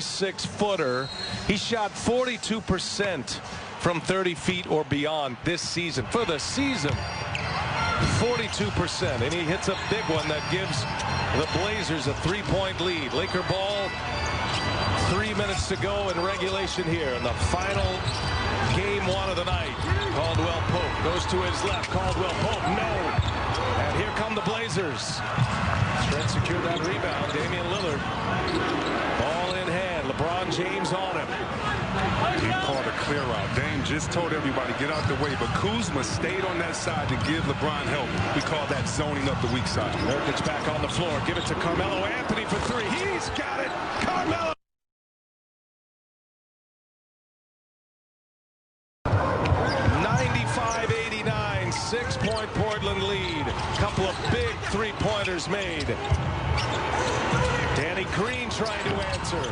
46-footer. He shot 42% from 30 feet or beyond this season. For the season, 42%. And he hits a big one that gives the Blazers a 3-point lead. Laker ball, 3 minutes to go in regulation here in the final game 1 of the night. Caldwell Pope goes to his left. Caldwell Pope, no. And here come the Blazers. Trent secured that rebound. Damian Lillard. Ball in hand. LeBron James on him. He called a clear out. Dame just told everybody get out the way, but Kuzma stayed on that side to give LeBron help. We call that zoning up the weak side. Nurkic back on the floor. Give it to Carmelo Anthony for 3. He's got it. Carmelo. 95-89, 6-point Portland lead. Couple of big 3-pointers made. Danny Green trying to answer.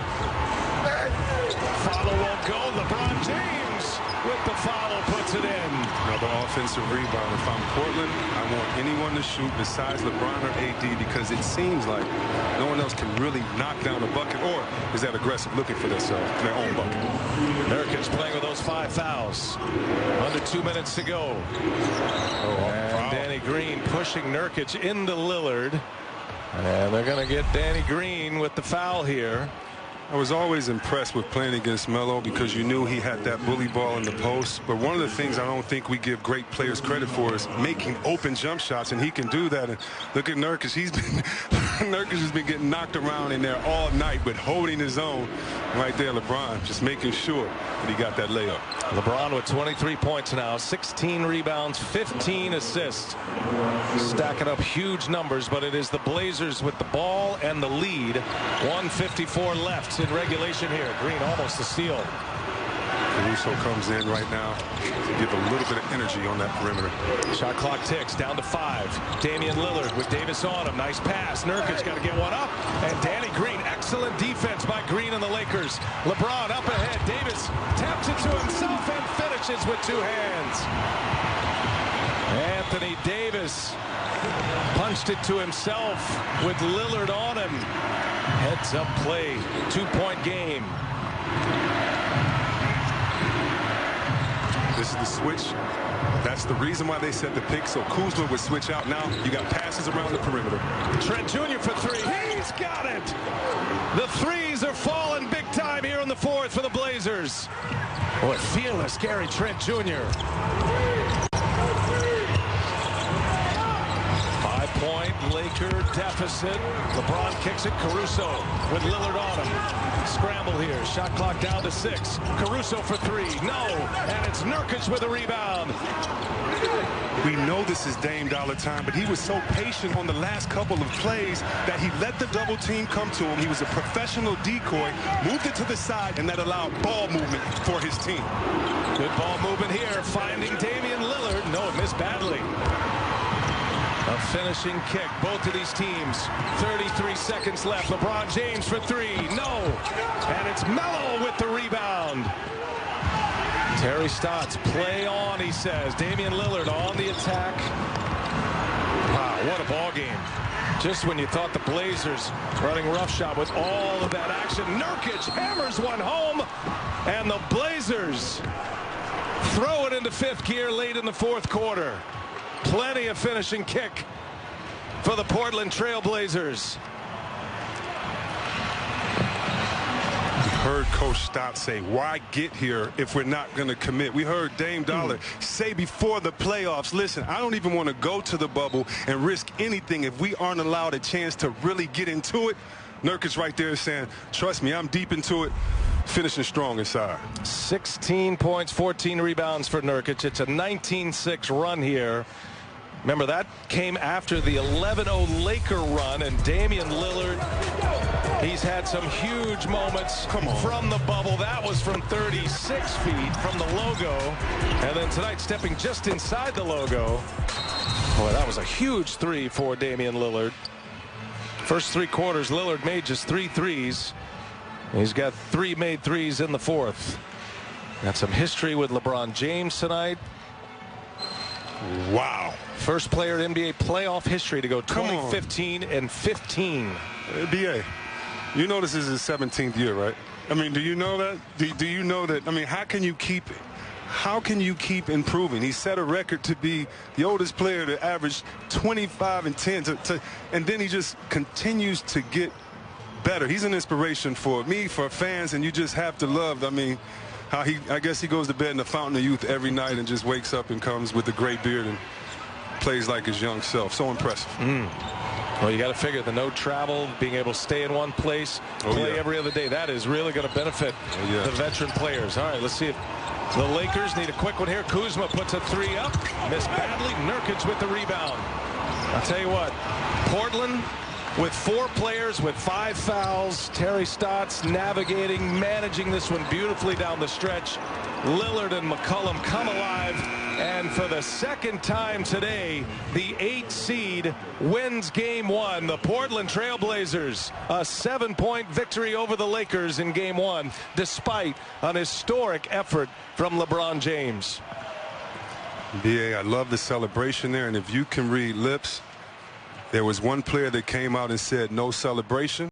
Follow won't go. LeBron James with the follow puts it in. Another offensive rebound. If I'm Portland, I want anyone to shoot besides LeBron or AD because it seems like no one else can really knock down a bucket, or is that aggressive looking for themselves, their own bucket. Nurkic playing with those 5 fouls. Under 2 minutes to go. And Danny Green pushing Nurkic into Lillard. And they're going to get Danny Green with the foul here. I was always impressed with playing against Melo because you knew he had that bully ball in the post. But one of the things I don't think we give great players credit for is making open jump shots, and he can do that. And look at Nurkic. Nurkic has been getting knocked around in there all night, but holding his own right there. LeBron just making sure that he got that layup. LeBron with 23 points now, 16 rebounds, 15 assists. Stacking up huge numbers, but it is the Blazers with the ball and the lead. 1:54 left in regulation here. Green almost a steal. Caruso comes in right now to give a little bit of energy on that perimeter. Shot clock ticks down to 5. Damian Lillard with Davis on him. Nice pass. Nurkic got to get one up. And Danny Green. Excellent defense by Green and the Lakers. LeBron up ahead. Davis taps it to himself and finishes with 2 hands. Anthony Davis punched it to himself with Lillard on him. Heads up play. 2-point game. This is the switch. That's the reason why they set the pick, so Kuzma would switch out. Now you got passes around the perimeter. Trent Jr. for 3. He's got it. The threes are falling big time here in the 4th for the Blazers. Boy, fearless Gary Trent Jr. 5-point Laker deficit. LeBron kicks it. Caruso with Lillard on him. Scramble here. Shot clock down to 6. Caruso for 3. No. And it's Nurkic with a rebound. We know this is Dame Dollar time, but he was so patient on the last couple of plays that he let the double team come to him. He was a professional decoy, moved it to the side, and that allowed ball movement for his team. Good ball movement here, finding Damian Lillard. No, it missed badly. A finishing kick, both of these teams. 33 seconds left. LeBron James for 3. No. And it's Melo with the rebound. Terry Stotts, play on, he says. Damian Lillard on the attack. Wow, what a ball game. Just when you thought the Blazers running roughshod with all of that action, Nurkic hammers one home, and the Blazers throw it into 5th gear late in the 4th quarter. Plenty of finishing kick for the Portland Trail Blazers. Heard Coach Stotts say, why get here if we're not going to commit? We heard Dame Dollar say before the playoffs, listen, I don't even want to go to the bubble and risk anything if we aren't allowed a chance to really get into it. Nurkic right there saying, trust me, I'm deep into it. Finishing strong inside. 16 points, 14 rebounds for Nurkic. It's a 19-6 run here. Remember, that came after the 11-0 Laker run, and Damian Lillard, he's had some huge moments from the bubble. That was from 36 feet from the logo. And then tonight, stepping just inside the logo. Boy, that was a huge 3 for Damian Lillard. First 3 quarters, Lillard made just 3 threes. He's got 3 made threes in the 4th. Got some history with LeBron James tonight. Wow. First player in NBA playoff history to go 20, 15, and 15. NBA. You know this is his 17th year, right? I mean, do you know that? Do you know that? I mean, how can you keep improving? He set a record to be the oldest player to average 25 and 10, and then he just continues to get better. He's an inspiration for me, for fans, and you just have to love, I mean, how I guess he goes to bed in the fountain of youth every night and just wakes up and comes with a gray beard and plays like his young self. So impressive. Well, you got to figure the no travel, being able to stay in one place, play every other day, that is really going to benefit the veteran players. All right, let's see if the Lakers need a quick one here. Kuzma puts a 3 up, missed badly. Nurkic with the rebound. I'll tell you what, Portland with 4 players with 5 fouls. Terry Stotts navigating, managing this one beautifully down the stretch. Lillard and McCollum come alive, and for the second time today, the 8 seed wins game 1. The Portland Trailblazers, a 7-point victory over the Lakers in game 1, despite an historic effort from LeBron James. BA, I love the celebration there, and if you can read lips, there was one player that came out and said no celebration.